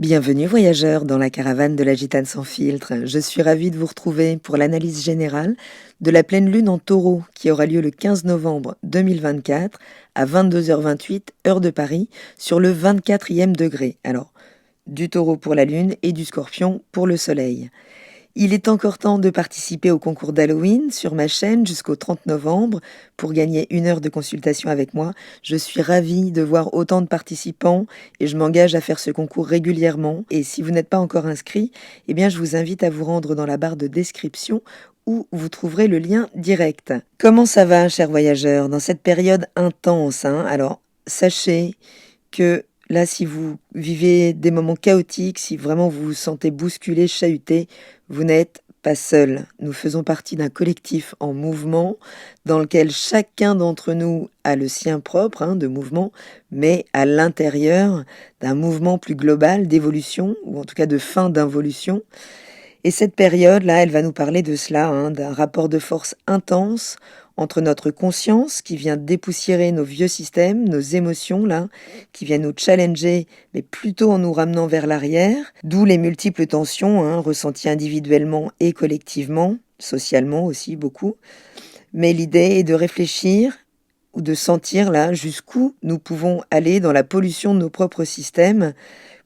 Bienvenue voyageurs dans la caravane de la Gitane sans filtre. Je suis ravie de vous retrouver pour l'analyse générale de la pleine lune en taureau qui aura lieu le 15 novembre 2024 à 22h28 heure de Paris sur le 24e degré. Alors, du taureau pour la lune et du scorpion pour le soleil. Il est encore temps de participer au concours d'Halloween sur ma chaîne jusqu'au 30 novembre pour gagner 1 heure de consultation avec moi. Je suis ravie de voir autant de participants et je m'engage à faire ce concours régulièrement. Et si vous n'êtes pas encore inscrit, eh bien je vous invite à vous rendre dans la barre de description où vous trouverez le lien direct. Comment ça va, chers voyageurs, dans cette période intense, Alors, sachez que là, si vous vivez des moments chaotiques, si vraiment vous vous sentez bousculé, chahuté, vous n'êtes pas seul. Nous faisons partie d'un collectif en mouvement dans lequel chacun d'entre nous a le sien propre de mouvement, mais à l'intérieur d'un mouvement plus global d'évolution, ou en tout cas de fin d'involution. Et cette période-là, elle va nous parler de cela, d'un rapport de force intense entre notre conscience qui vient dépoussiérer nos vieux systèmes, nos émotions, qui viennent nous challenger, mais plutôt en nous ramenant vers l'arrière, d'où les multiples tensions, ressenties individuellement et collectivement, socialement aussi beaucoup. Mais l'idée est de réfléchir ou de sentir jusqu'où nous pouvons aller dans la pollution de nos propres systèmes,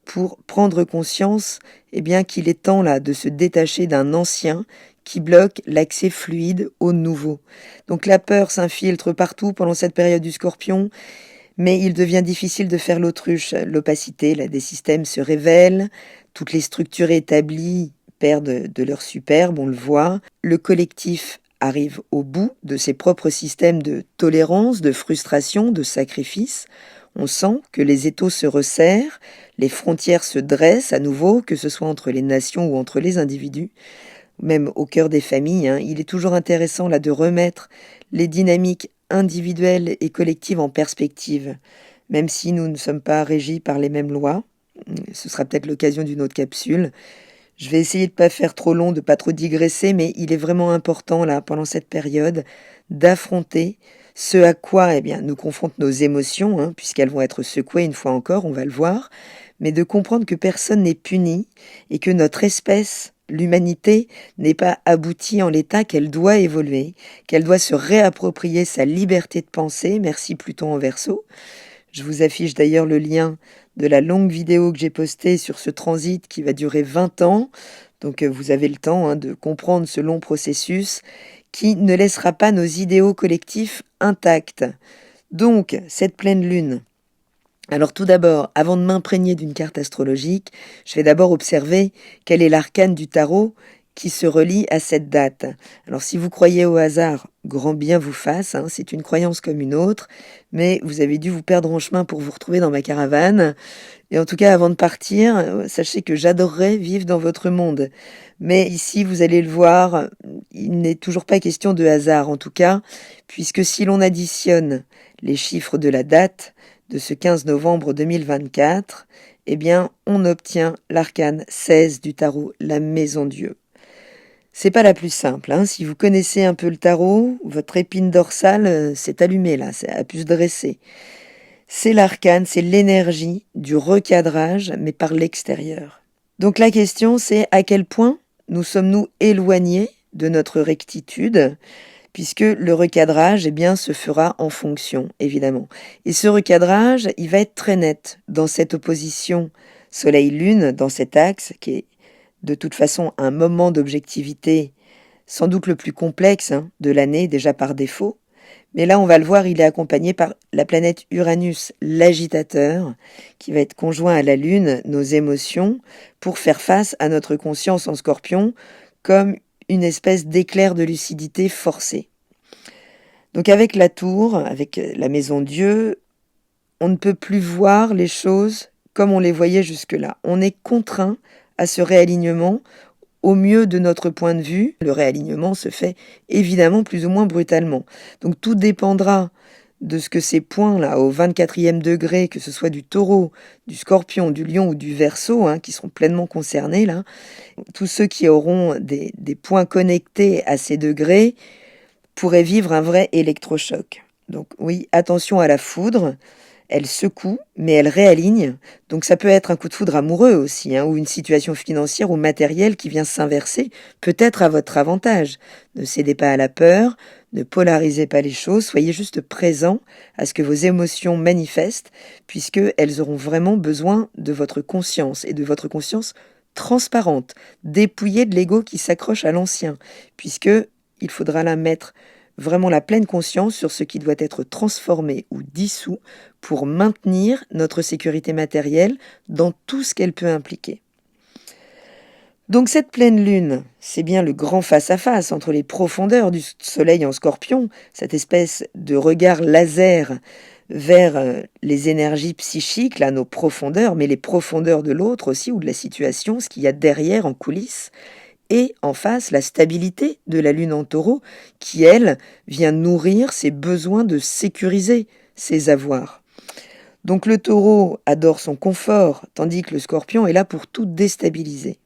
pour prendre conscience qu'il est temps de se détacher d'un ancien qui bloque l'accès fluide au nouveau. Donc la peur s'infiltre partout pendant cette période du scorpion, mais il devient difficile de faire l'autruche. L'opacité des systèmes se révèle, toutes les structures établies perdent de leur superbe, on le voit. Le collectif arrive au bout de ses propres systèmes de tolérance, de frustration, de sacrifice. On sent que les étaux se resserrent, les frontières se dressent à nouveau, que ce soit entre les nations ou entre les individus, même au cœur des familles. Il est toujours intéressant de remettre les dynamiques individuelles et collectives en perspective, même si nous ne sommes pas régis par les mêmes lois. Ce sera peut-être l'occasion d'une autre capsule. Je vais essayer de ne pas faire trop long, de ne pas trop digresser, mais il est vraiment important, pendant cette période, d'affronter ce à quoi nous confrontent nos émotions, puisqu'elles vont être secouées une fois encore, on va le voir, mais de comprendre que personne n'est puni et que notre espèce, l'humanité, n'est pas aboutie en l'état, qu'elle doit évoluer, qu'elle doit se réapproprier sa liberté de penser. Merci Pluton en Verseau. Je vous affiche d'ailleurs le lien de la longue vidéo que j'ai postée sur ce transit qui va durer 20 ans. Donc vous avez le temps de comprendre ce long processus qui ne laissera pas nos idéaux collectifs intacts. Donc, cette pleine lune. Alors tout d'abord, avant de m'imprégner d'une carte astrologique, je vais d'abord observer quel est l'arcane du tarot qui se relie à cette date. Alors si vous croyez au hasard, grand bien vous fasse, c'est une croyance comme une autre, mais vous avez dû vous perdre en chemin pour vous retrouver dans ma caravane. Et en tout cas, avant de partir, sachez que j'adorerais vivre dans votre monde. Mais ici, vous allez le voir, il n'est toujours pas question de hasard, en tout cas, puisque si l'on additionne les chiffres de la date de ce 15 novembre 2024, on obtient l'arcane 16 du tarot, la Maison Dieu. C'est pas la plus simple, Si vous connaissez un peu le tarot, votre épine dorsale s'est allumée ça a pu se dresser. C'est l'arcane, c'est l'énergie du recadrage, mais par l'extérieur. Donc la question, c'est à quel point nous sommes-nous éloignés de notre rectitude, puisque le recadrage, se fera en fonction, évidemment. Et ce recadrage, il va être très net dans cette opposition Soleil-Lune, dans cet axe, qui est de toute façon un moment d'objectivité, sans doute le plus complexe de l'année, déjà par défaut. Mais là, on va le voir, il est accompagné par la planète Uranus, l'agitateur, qui va être conjoint à la Lune, nos émotions, pour faire face à notre conscience en Scorpion, comme une espèce d'éclair de lucidité forcée. Donc avec la tour, avec la Maison Dieu, on ne peut plus voir les choses comme on les voyait jusque-là. On est contraint à ce réalignement au mieux de notre point de vue. Le réalignement se fait évidemment plus ou moins brutalement. Donc tout dépendra de ce que ces points-là, au 24e degré, que ce soit du taureau, du scorpion, du lion ou du verseau, qui seront pleinement concernés, tous ceux qui auront des points connectés à ces degrés pourraient vivre un vrai électrochoc. Donc oui, attention à la foudre. elle secoue, mais elle réaligne. Donc ça peut être un coup de foudre amoureux aussi, hein, ou une situation financière ou matérielle qui vient s'inverser, peut-être à votre avantage. Ne cédez pas à la peur, ne polarisez pas les choses, soyez juste présent à ce que vos émotions manifestent, puisque elles auront vraiment besoin de votre conscience, et de votre conscience transparente, dépouillée de l'ego qui s'accroche à l'ancien, puisque il faudra la mettre vraiment la pleine conscience sur ce qui doit être transformé ou dissous pour maintenir notre sécurité matérielle dans tout ce qu'elle peut impliquer. Donc cette pleine lune, c'est bien le grand face-à-face entre les profondeurs du soleil en scorpion, cette espèce de regard laser vers les énergies psychiques, là, nos profondeurs, mais les profondeurs de l'autre aussi, ou de la situation, ce qu'il y a derrière en coulisses, et en face la stabilité de la lune en taureau qui, elle, vient nourrir ses besoins de sécuriser ses avoirs. Donc le taureau adore son confort, tandis que le scorpion est là pour tout déstabiliser.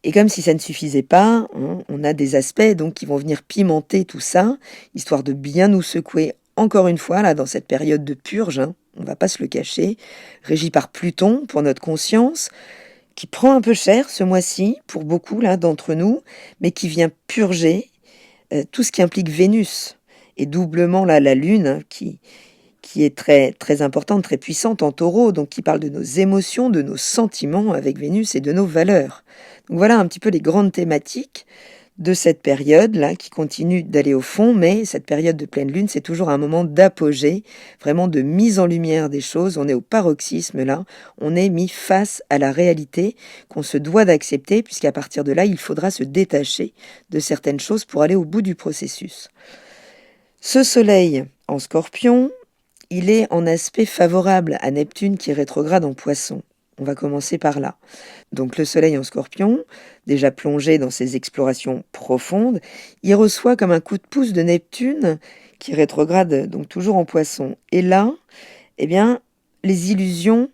Et comme si ça ne suffisait pas, hein, on a des aspects donc qui vont venir pimenter tout ça, histoire de bien nous secouer encore une fois là dans cette période de purge, hein, on va pas se le cacher, régie par Pluton pour notre conscience, qui prend un peu cher ce mois-ci pour beaucoup là d'entre nous, mais qui vient purger tout ce qui implique Vénus et doublement là la Lune hein, qui est très très importante, très puissante en Taureau, donc qui parle de nos émotions, de nos sentiments avec Vénus et de nos valeurs. Donc voilà un petit peu les grandes thématiques de cette période-là qui continue d'aller au fond, mais cette période de pleine lune, c'est toujours un moment d'apogée, vraiment de mise en lumière des choses. On est au paroxysme là, on est mis face à la réalité qu'on se doit d'accepter, puisqu'à partir de là, il faudra se détacher de certaines choses pour aller au bout du processus. Ce soleil en Scorpion, il est en aspect favorable à Neptune qui est rétrograde en Poisson. On va commencer par là. Donc le soleil en Scorpion, déjà plongé dans ses explorations profondes, il reçoit comme un coup de pouce de Neptune qui rétrograde donc toujours en Poisson. Et là, eh bien, les illusions,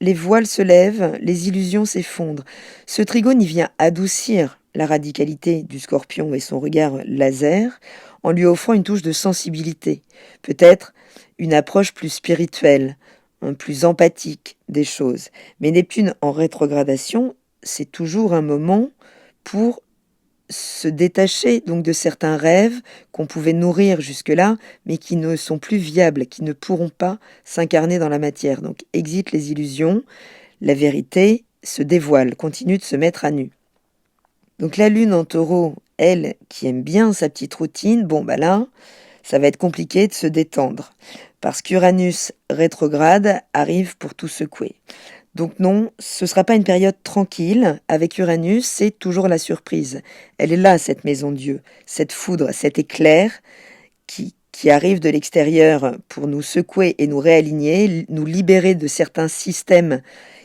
les voiles se lèvent, les illusions s'effondrent. Ce trigone, il vient adoucir la radicalité du Scorpion et son regard laser en lui offrant une touche de sensibilité, peut-être une approche plus spirituelle, plus empathique des choses. Mais Neptune en rétrogradation, c'est toujours un moment pour se détacher donc de certains rêves qu'on pouvait nourrir jusque-là, mais qui ne sont plus viables, qui ne pourront pas s'incarner dans la matière. Donc exit les illusions, la vérité se dévoile, continue de se mettre à nu. Donc la lune en taureau, elle, qui aime bien sa petite routine, bon bah là, ça va être compliqué de se détendre, parce qu'Uranus rétrograde arrive pour tout secouer. Donc non, ce ne sera pas une période tranquille. Avec Uranus, c'est toujours la surprise. Elle est là, cette maison Dieu, cette foudre, cet éclair qui arrive de l'extérieur pour nous secouer et nous réaligner, nous libérer de certains systèmes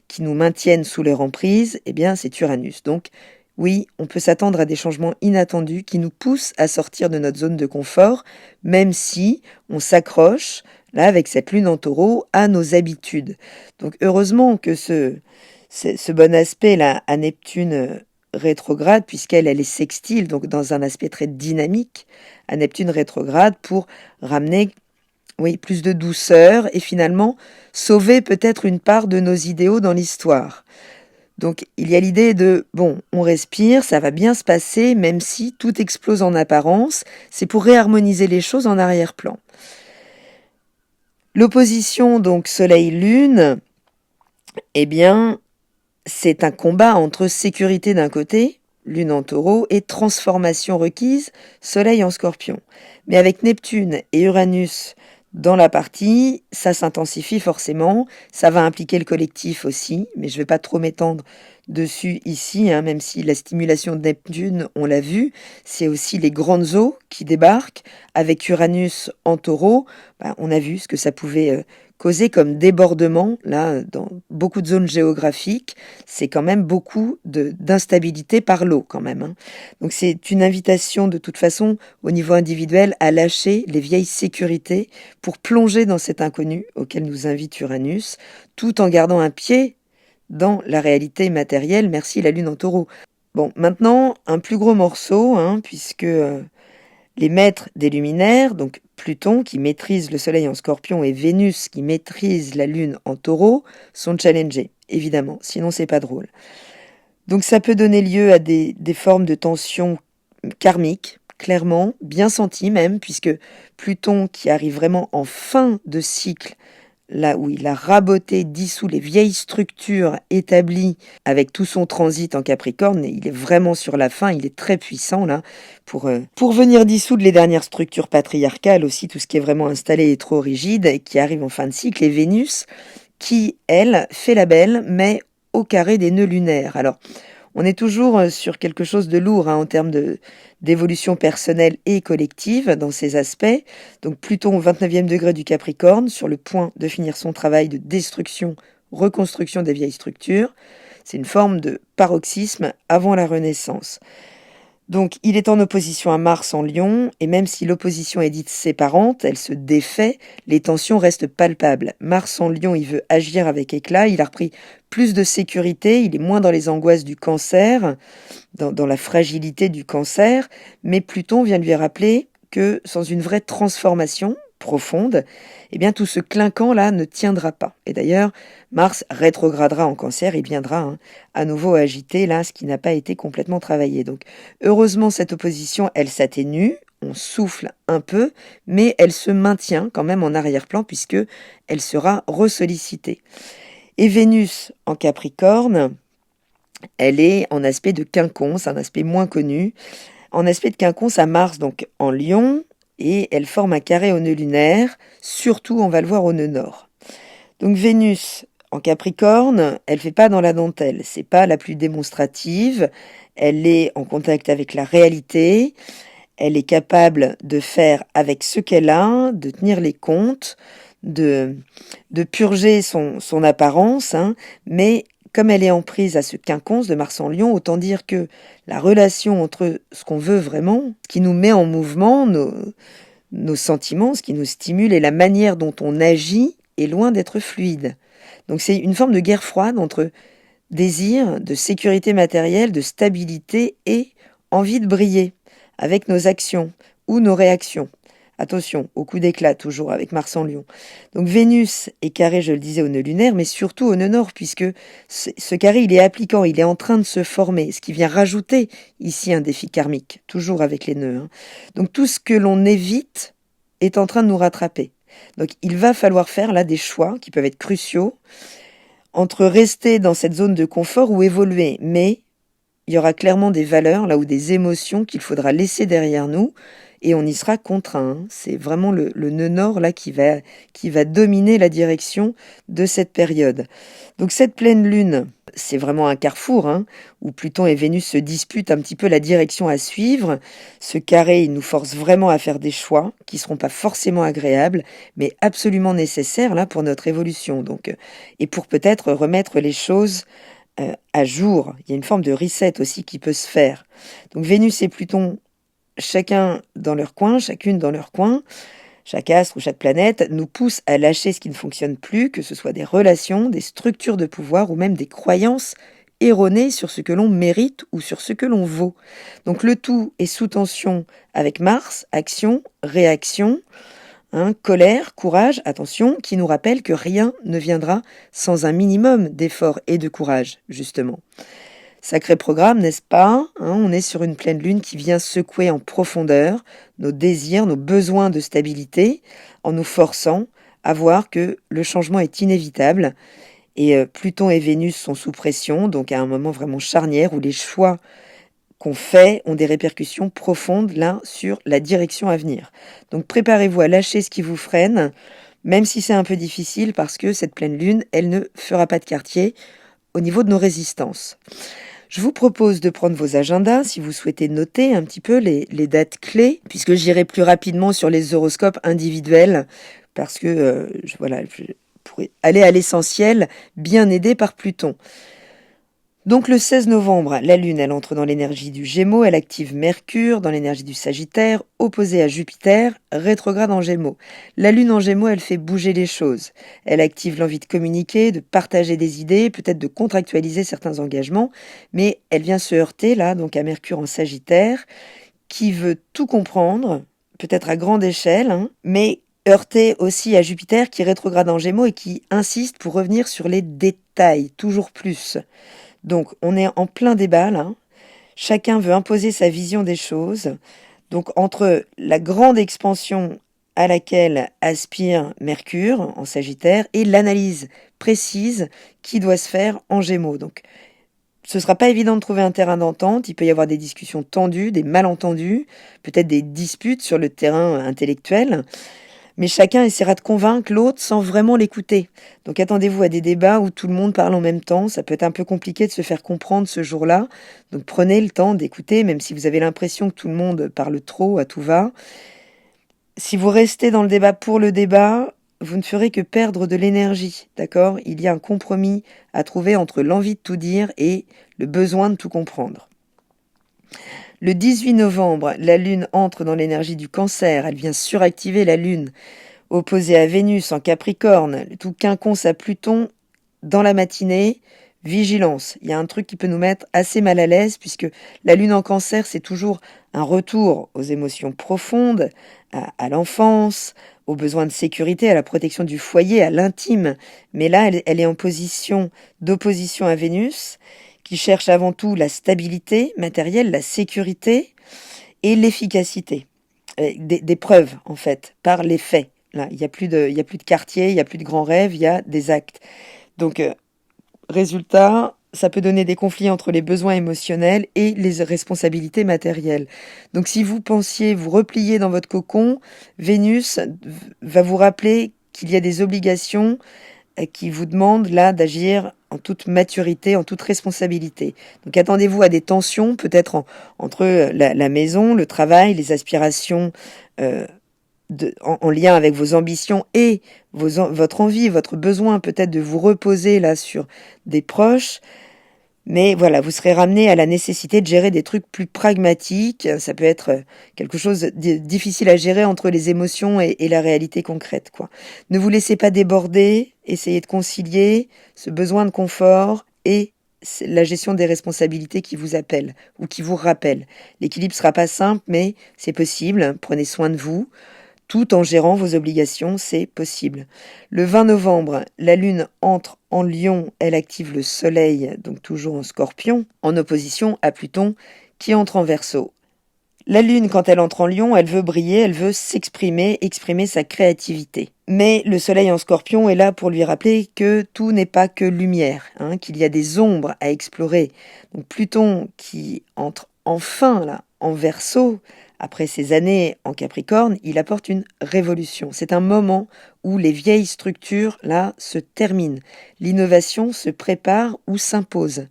qui nous maintiennent sous leur emprise. Eh bien, c'est Uranus. Donc, oui, on peut s'attendre à des changements inattendus qui nous poussent à sortir de notre zone de confort, même si on s'accroche, là, avec cette lune en taureau, à nos habitudes. Donc, heureusement que ce bon aspect-là à Neptune rétrograde, puisqu'elle est sextile, donc dans un aspect très dynamique, à Neptune rétrograde, pour ramener plus de douceur et finalement sauver peut-être une part de nos idéaux dans l'histoire. Donc il y a l'idée de, bon, on respire, ça va bien se passer, même si tout explose en apparence, c'est pour réharmoniser les choses en arrière-plan. L'opposition, donc Soleil-Lune, eh bien, c'est un combat entre sécurité d'un côté, Lune en taureau, et transformation requise, Soleil en Scorpion. Mais avec Neptune et Uranus dans la partie, ça s'intensifie forcément, ça va impliquer le collectif aussi, mais je ne vais pas trop m'étendre dessus ici, hein, même si la stimulation de Neptune, on l'a vu, c'est aussi les grandes eaux qui débarquent. Avec Uranus en taureau, on a vu ce que ça pouvait causer comme débordement, là, dans beaucoup de zones géographiques, c'est quand même beaucoup d'instabilité par l'eau quand même. Hein. Donc c'est une invitation de toute façon au niveau individuel à lâcher les vieilles sécurités pour plonger dans cet inconnu auquel nous invite Uranus, tout en gardant un pied dans la réalité matérielle, merci la lune en taureau. Bon, maintenant, un plus gros morceau, hein, puisque Les maîtres des luminaires, donc Pluton qui maîtrise le Soleil en Scorpion et Vénus qui maîtrise la Lune en Taureau, sont challengés, évidemment, sinon c'est pas drôle. Donc ça peut donner lieu à des formes de tension karmique, clairement, bien sentie même, puisque Pluton qui arrive vraiment en fin de cycle, là où il a raboté, dissous les vieilles structures établies avec tout son transit en Capricorne, et il est vraiment sur la fin, il est très puissant là, pour venir dissoudre les dernières structures patriarcales, aussi tout ce qui est vraiment installé et trop rigide, et qui arrive en fin de cycle, et Vénus, qui, elle, fait la belle, mais au carré des nœuds lunaires. Alors, on est toujours sur quelque chose de lourd en termes d'évolution personnelle et collective dans ces aspects. Donc Pluton au 29e degré du Capricorne, sur le point de finir son travail de destruction, reconstruction des vieilles structures. C'est une forme de paroxysme avant la Renaissance. Donc il est en opposition à Mars en Lion, et même si l'opposition est dite séparante, elle se défait, les tensions restent palpables. Mars en Lion, il veut agir avec éclat, il a repris plus de sécurité, il est moins dans les angoisses du cancer, dans la fragilité du cancer, mais Pluton vient lui rappeler que sans une vraie transformation profonde, eh bien tout ce clinquant-là ne tiendra pas. Et d'ailleurs, Mars rétrogradera en Cancer, il viendra à nouveau agiter là ce qui n'a pas été complètement travaillé. Donc heureusement, cette opposition, elle s'atténue, on souffle un peu, mais elle se maintient quand même en arrière-plan puisque elle sera ressollicitée. Et Vénus en Capricorne, elle est en aspect de quinconce, un aspect moins connu. En aspect de quinconce à Mars, donc en Lion, et elle forme un carré au nœud lunaire, surtout on va le voir au nœud nord. Donc Vénus en Capricorne, elle fait pas dans la dentelle, c'est pas la plus démonstrative, elle est en contact avec la réalité, elle est capable de faire avec ce qu'elle a, de tenir les comptes, de purger son apparence, mais comme elle est en prise à ce quinconce de Mars en Lion, autant dire que la relation entre ce qu'on veut vraiment, ce qui nous met en mouvement, nos sentiments, ce qui nous stimule et la manière dont on agit est loin d'être fluide. Donc c'est une forme de guerre froide entre désir de sécurité matérielle, de stabilité et envie de briller avec nos actions ou nos réactions. Attention, au coup d'éclat, toujours avec Mars en Lion. Donc Vénus est carré, je le disais, au nœud lunaire, mais surtout au nœud nord, puisque ce carré, il est appliquant, il est en train de se former, ce qui vient rajouter ici un défi karmique, toujours avec les nœuds. Donc tout ce que l'on évite est en train de nous rattraper. Donc il va falloir faire là des choix qui peuvent être cruciaux entre rester dans cette zone de confort ou évoluer, mais il y aura clairement des valeurs là ou des émotions qu'il faudra laisser derrière nous, et on y sera contraint. C'est vraiment le nœud nord là qui va dominer la direction de cette période. Donc cette pleine lune, c'est vraiment un carrefour où Pluton et Vénus se disputent un petit peu la direction à suivre. Ce carré, il nous force vraiment à faire des choix qui seront pas forcément agréables, mais absolument nécessaires là pour notre évolution. Donc, et pour peut-être remettre les choses à jour. Il y a une forme de reset aussi qui peut se faire. Donc Vénus et Pluton, chacun dans leur coin, chacune dans leur coin, chaque astre ou chaque planète nous pousse à lâcher ce qui ne fonctionne plus, que ce soit des relations, des structures de pouvoir ou même des croyances erronées sur ce que l'on mérite ou sur ce que l'on vaut. Donc le tout est sous tension avec Mars, action, réaction, colère, courage, attention, qui nous rappelle que rien ne viendra sans un minimum d'effort et de courage, justement. Sacré programme, n'est-ce pas ? On est sur une pleine lune qui vient secouer en profondeur nos désirs, nos besoins de stabilité, en nous forçant à voir que le changement est inévitable. Et Pluton et Vénus sont sous pression, donc à un moment vraiment charnière où les choix qu'on fait ont des répercussions profondes là sur la direction à venir. Donc préparez-vous à lâcher ce qui vous freine, même si c'est un peu difficile, parce que cette pleine lune, elle ne fera pas de quartier au niveau de nos résistances. Je vous propose de prendre vos agendas si vous souhaitez noter un petit peu les dates clés, puisque j'irai plus rapidement sur les horoscopes individuels, parce que je pourrais aller à l'essentiel, bien aidé par Pluton. Donc le 16 novembre, la Lune, elle entre dans l'énergie du Gémeaux, elle active Mercure dans l'énergie du Sagittaire, opposée à Jupiter, rétrograde en Gémeaux. La Lune en Gémeaux, elle fait bouger les choses. Elle active l'envie de communiquer, de partager des idées, peut-être de contractualiser certains engagements, mais elle vient se heurter là, donc à Mercure en Sagittaire, qui veut tout comprendre, peut-être à grande échelle, hein, mais heurté aussi à Jupiter qui rétrograde en Gémeaux et qui insiste pour revenir sur les détails, toujours plus. Donc on est en plein débat là. Chacun veut imposer sa vision des choses. Donc entre la grande expansion à laquelle aspire Mercure en Sagittaire et l'analyse précise qui doit se faire en Gémeaux. Donc ce sera pas évident de trouver un terrain d'entente, il peut y avoir des discussions tendues, des malentendus, peut-être des disputes sur le terrain intellectuel, mais chacun essaiera de convaincre l'autre sans vraiment l'écouter. Donc attendez-vous à des débats où tout le monde parle en même temps, ça peut être un peu compliqué de se faire comprendre ce jour-là, donc prenez le temps d'écouter, même si vous avez l'impression que tout le monde parle trop, à tout va. Si vous restez dans le débat pour le débat, vous ne ferez que perdre de l'énergie, d'accord? Il y a un compromis à trouver entre l'envie de tout dire et le besoin de tout comprendre. Le 18 novembre, la Lune entre dans l'énergie du Cancer. Elle vient suractiver la Lune, opposée à Vénus en Capricorne, tout quinconce à Pluton dans la matinée. Vigilance, il y a un truc qui peut nous mettre assez mal à l'aise puisque la Lune en Cancer, c'est toujours un retour aux émotions profondes, à l'enfance, aux besoins de sécurité, à la protection du foyer, à l'intime. Mais là, elle est en position d'opposition à Vénus, qui cherche avant tout la stabilité matérielle, la sécurité et l'efficacité. Des preuves, en fait, par les faits. Là, il y a plus de quartier, il n'y a plus de grands rêves, il y a des actes. Donc, résultat, ça peut donner des conflits entre les besoins émotionnels et les responsabilités matérielles. Donc si vous pensiez vous replier dans votre cocon, Vénus va vous rappeler qu'il y a des obligations qui vous demandent là d'agir en toute maturité, en toute responsabilité. Donc attendez-vous à des tensions peut-être entre la maison, le travail, les aspirations en lien avec vos ambitions et votre envie, votre besoin peut-être de vous reposer là sur des proches. Mais voilà, vous serez ramené à la nécessité de gérer des trucs plus pragmatiques. Ça peut être quelque chose de difficile à gérer entre les émotions et la réalité concrète, quoi. Ne vous laissez pas déborder, essayez de concilier ce besoin de confort et la gestion des responsabilités qui vous appellent ou qui vous rappellent. L'équilibre sera pas simple, mais c'est possible. Prenez soin de vous. Tout en gérant vos obligations, c'est possible. Le 20 novembre, la Lune entre en Lion, elle active le Soleil, donc toujours en Scorpion, en opposition à Pluton qui entre en Verseau. La Lune, quand elle entre en Lion, elle veut briller, elle veut s'exprimer, exprimer sa créativité. Mais le Soleil en Scorpion est là pour lui rappeler que tout n'est pas que lumière, hein, qu'il y a des ombres à explorer. Donc Pluton qui entre enfin là en Verseau, après ces années en Capricorne, il apporte une révolution. C'est un moment où les vieilles structures, là, se terminent. L'innovation se prépare ou s'impose.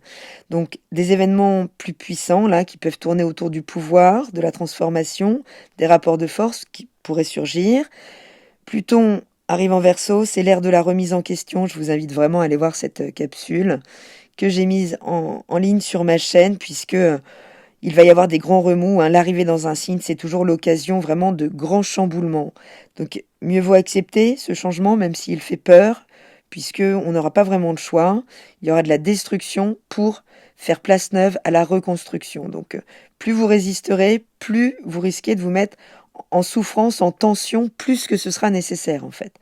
Donc, des événements plus puissants, là, qui peuvent tourner autour du pouvoir, de la transformation, des rapports de force qui pourraient surgir. Pluton arrive en Verseau, c'est l'ère de la remise en question. Je vous invite vraiment à aller voir cette capsule que j'ai mise en ligne sur ma chaîne, puisque il va y avoir des grands remous, hein. L'arrivée dans un signe, c'est toujours l'occasion vraiment de grands chamboulements. Donc, mieux vaut accepter ce changement, même s'il fait peur, puisqu'on n'aura pas vraiment le choix. Il y aura de la destruction pour faire place neuve à la reconstruction. Donc, plus vous résisterez, plus vous risquez de vous mettre en souffrance, en tension, plus que ce sera nécessaire, en fait.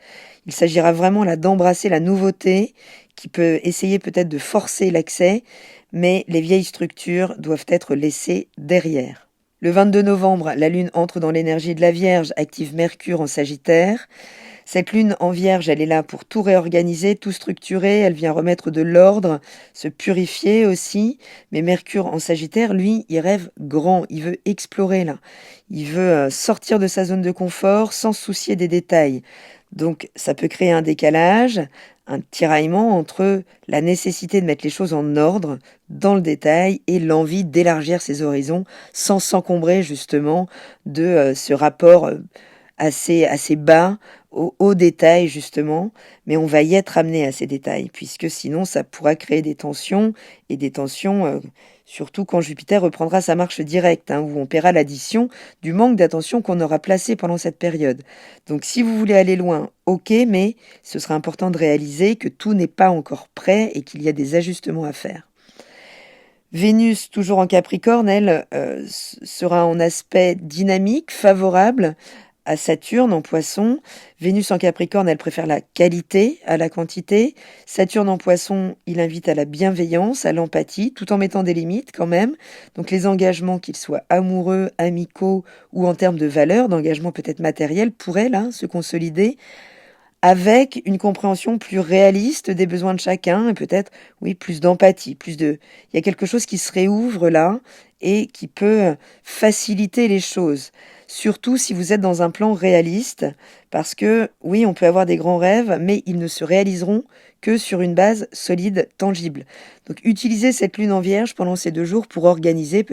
Il s'agira vraiment là d'embrasser la nouveauté, qui peut essayer peut-être de forcer l'accès, mais les vieilles structures doivent être laissées derrière. Le 22 novembre, la Lune entre dans l'énergie de la Vierge, active Mercure en Sagittaire. Cette Lune en Vierge, elle est là pour tout réorganiser, tout structurer, elle vient remettre de l'ordre, se purifier aussi. Mais Mercure en Sagittaire, lui, il rêve grand, il veut explorer là. Il veut sortir de sa zone de confort sans se soucier des détails. Donc ça peut créer un décalage, un tiraillement entre la nécessité de mettre les choses en ordre, dans le détail, et l'envie d'élargir ses horizons sans s'encombrer justement de ce rapport assez bas au détail justement, mais on va y être amené à ces détails, puisque sinon ça pourra créer des tensions, et des tensions surtout quand Jupiter reprendra sa marche directe, hein, où on paiera l'addition du manque d'attention qu'on aura placé pendant cette période. Donc si vous voulez aller loin, ok, mais ce sera important de réaliser que tout n'est pas encore prêt et qu'il y a des ajustements à faire. Vénus, toujours en Capricorne, elle, sera en aspect dynamique, favorable à Saturne en Poisson. Vénus en Capricorne, elle préfère la qualité à la quantité. Saturne en Poisson, il invite à la bienveillance, à l'empathie, tout en mettant des limites quand même. Donc les engagements, qu'ils soient amoureux, amicaux ou en termes de valeurs, d'engagement peut-être matériel, pourraient là se consolider avec une compréhension plus réaliste des besoins de chacun et peut-être, oui, plus d'empathie, il y a quelque chose qui se réouvre là et qui peut faciliter les choses. Surtout si vous êtes dans un plan réaliste, parce que, oui, on peut avoir des grands rêves, mais ils ne se réaliseront que sur une base solide, tangible. Donc, utilisez cette lune en vierge pendant ces 2 jours pour organiser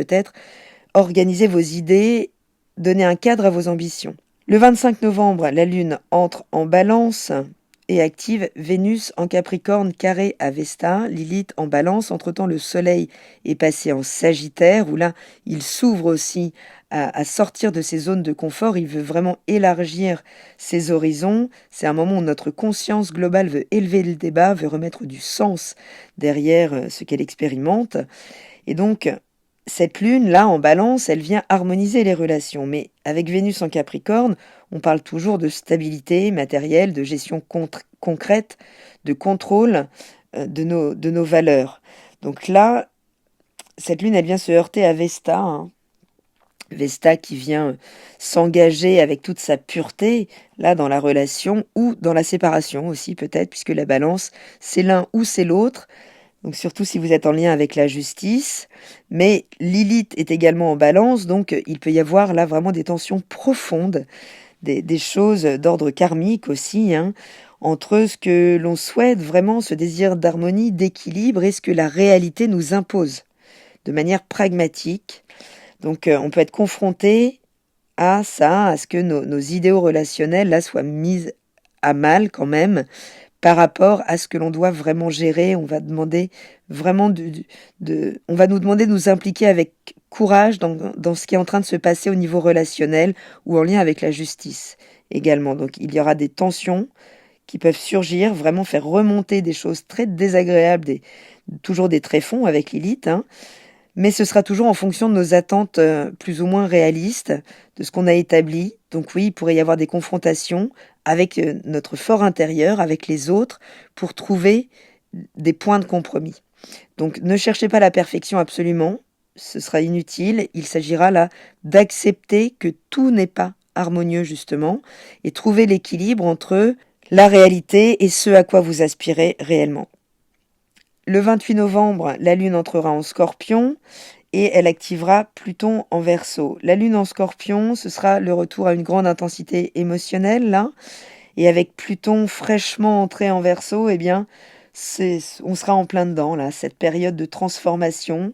vos idées, donner un cadre à vos ambitions. Le 25 novembre, la Lune entre en Balance et active Vénus en Capricorne carré à Vesta, Lilith en Balance. Entre-temps, le Soleil est passé en Sagittaire, où là, il s'ouvre aussi à sortir de ses zones de confort. Il veut vraiment élargir ses horizons. C'est un moment où notre conscience globale veut élever le débat, veut remettre du sens derrière ce qu'elle expérimente. Et donc, cette lune, là, en balance, elle vient harmoniser les relations. Mais avec Vénus en Capricorne, on parle toujours de stabilité matérielle, de gestion concrète, de contrôle de nos valeurs. Donc là, cette lune, elle vient se heurter à Vesta, hein. Vesta qui vient s'engager avec toute sa pureté, là, dans la relation ou dans la séparation aussi, peut-être, puisque la balance, c'est l'un ou c'est l'autre. Donc surtout si vous êtes en lien avec la justice. Mais Lilith est également en balance, donc il peut y avoir là vraiment des tensions profondes, des choses d'ordre karmique aussi, hein, entre ce que l'on souhaite vraiment, ce désir d'harmonie, d'équilibre, et ce que la réalité nous impose de manière pragmatique. Donc on peut être confronté à ça, à ce que nos idéaux relationnels là soient mis à mal quand même, par rapport à ce que l'on doit vraiment gérer. On va demander vraiment on va nous demander de nous impliquer avec courage dans ce qui est en train de se passer au niveau relationnel ou en lien avec la justice également. Donc il y aura des tensions qui peuvent surgir, vraiment faire remonter des choses très désagréables, toujours des tréfonds avec Lilith, hein, mais ce sera toujours en fonction de nos attentes plus ou moins réalistes, de ce qu'on a établi. Donc oui, il pourrait y avoir des confrontations avec notre fort intérieur, avec les autres, pour trouver des points de compromis. Donc ne cherchez pas la perfection absolument, ce sera inutile. Il s'agira là d'accepter que tout n'est pas harmonieux justement, et trouver l'équilibre entre la réalité et ce à quoi vous aspirez réellement. Le 28 novembre, la Lune entrera en Scorpion et elle activera Pluton en Verseau. La Lune en Scorpion, ce sera le retour à une grande intensité émotionnelle, là. Et avec Pluton fraîchement entré en Verseau, eh bien, on sera en plein dedans, là, cette période de transformation.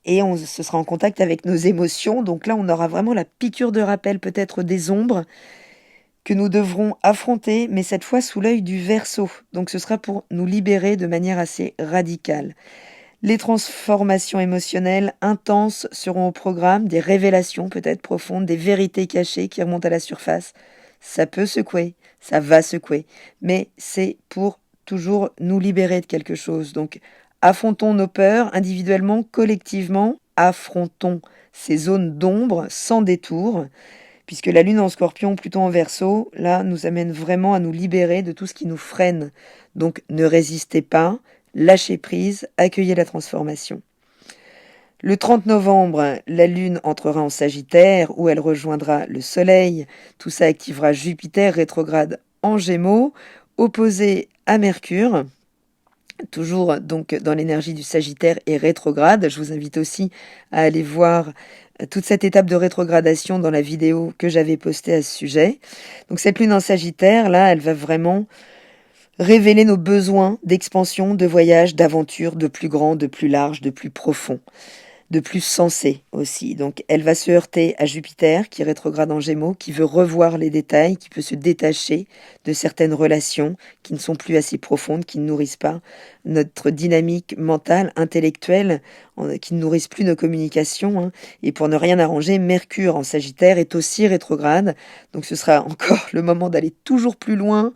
Et ce sera en contact avec nos émotions. Donc là, on aura vraiment la piqûre de rappel, peut-être des ombres, que nous devrons affronter, mais cette fois sous l'œil du Verseau. Donc ce sera pour nous libérer de manière assez radicale. Les transformations émotionnelles intenses seront au programme, des révélations peut-être profondes, des vérités cachées qui remontent à la surface. Ça peut secouer, ça va secouer, mais c'est pour toujours nous libérer de quelque chose. Donc affrontons nos peurs individuellement, collectivement, affrontons ces zones d'ombre sans détour, puisque la Lune en Scorpion, Pluton en Verseau, là, nous amène vraiment à nous libérer de tout ce qui nous freine. Donc ne résistez pas, lâchez prise, accueillez la transformation. Le 30 novembre, la Lune entrera en Sagittaire, où elle rejoindra le Soleil. Tout ça activera Jupiter rétrograde en Gémeaux, opposé à Mercure. Toujours donc dans l'énergie du Sagittaire et rétrograde. Je vous invite aussi à aller voir toute cette étape de rétrogradation dans la vidéo que j'avais postée à ce sujet. Donc cette lune en Sagittaire, là, elle va vraiment révéler nos besoins d'expansion, de voyage, d'aventure, de plus grand, de plus large, de plus profond, de plus sensé aussi. Donc elle va se heurter à Jupiter qui rétrograde en Gémeaux, qui veut revoir les détails, qui peut se détacher de certaines relations qui ne sont plus assez profondes, qui ne nourrissent pas notre dynamique mentale, intellectuelle, qui ne nourrissent plus nos communications, hein. Et pour ne rien arranger, Mercure en Sagittaire est aussi rétrograde. Donc ce sera encore le moment d'aller toujours plus loin.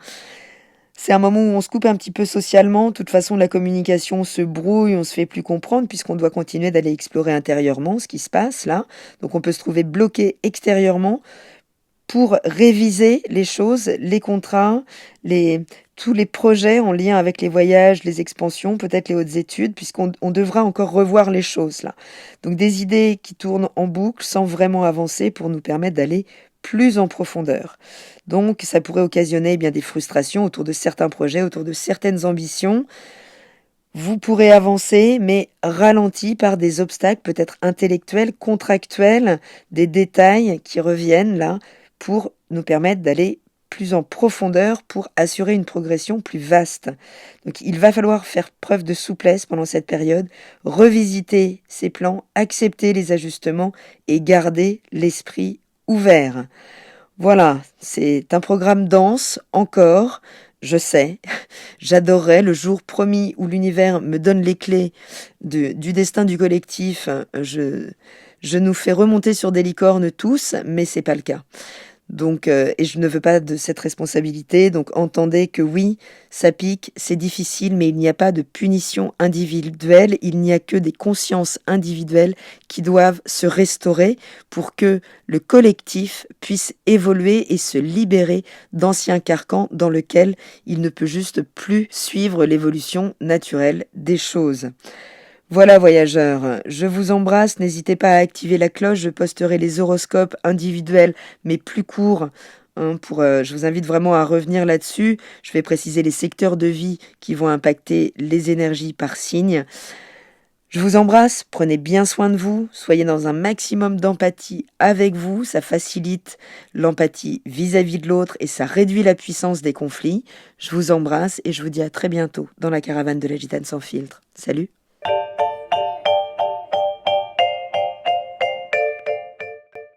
C'est un moment où on se coupe un petit peu socialement. De toute façon, la communication se brouille, on se fait plus comprendre puisqu'on doit continuer d'aller explorer intérieurement ce qui se passe là. Donc on peut se trouver bloqué extérieurement pour réviser les choses, les contrats, tous les projets en lien avec les voyages, les expansions, peut-être les hautes études, puisqu'on devra encore revoir les choses là. Donc des idées qui tournent en boucle sans vraiment avancer pour nous permettre d'aller plus en profondeur. Donc ça pourrait occasionner bien des frustrations autour de certains projets, autour de certaines ambitions. Vous pourrez avancer, mais ralenti par des obstacles peut-être intellectuels, contractuels, des détails qui reviennent là pour nous permettre d'aller plus en profondeur pour assurer une progression plus vaste. Donc il va falloir faire preuve de souplesse pendant cette période, revisiter ses plans, accepter les ajustements et garder l'esprit ouvert. Voilà, c'est un programme dense, encore, je sais. J'adorerais le jour promis où l'univers me donne les clés du destin du collectif. Je nous fais remonter sur des licornes tous, mais c'est pas le cas. Donc, et je ne veux pas de cette responsabilité. Donc, entendez que oui, ça pique, c'est difficile, mais il n'y a pas de punition individuelle. Il n'y a que des consciences individuelles qui doivent se restaurer pour que le collectif puisse évoluer et se libérer d'anciens carcans dans lesquels il ne peut juste plus suivre l'évolution naturelle des choses. Voilà voyageurs, je vous embrasse, n'hésitez pas à activer la cloche, je posterai les horoscopes individuels mais plus courts. Je vous invite vraiment à revenir là-dessus. Je vais préciser les secteurs de vie qui vont impacter les énergies par signe. Je vous embrasse, prenez bien soin de vous, soyez dans un maximum d'empathie avec vous, ça facilite l'empathie vis-à-vis de l'autre et ça réduit la puissance des conflits. Je vous embrasse et je vous dis à très bientôt dans la caravane de la Gitane sans filtre. Salut!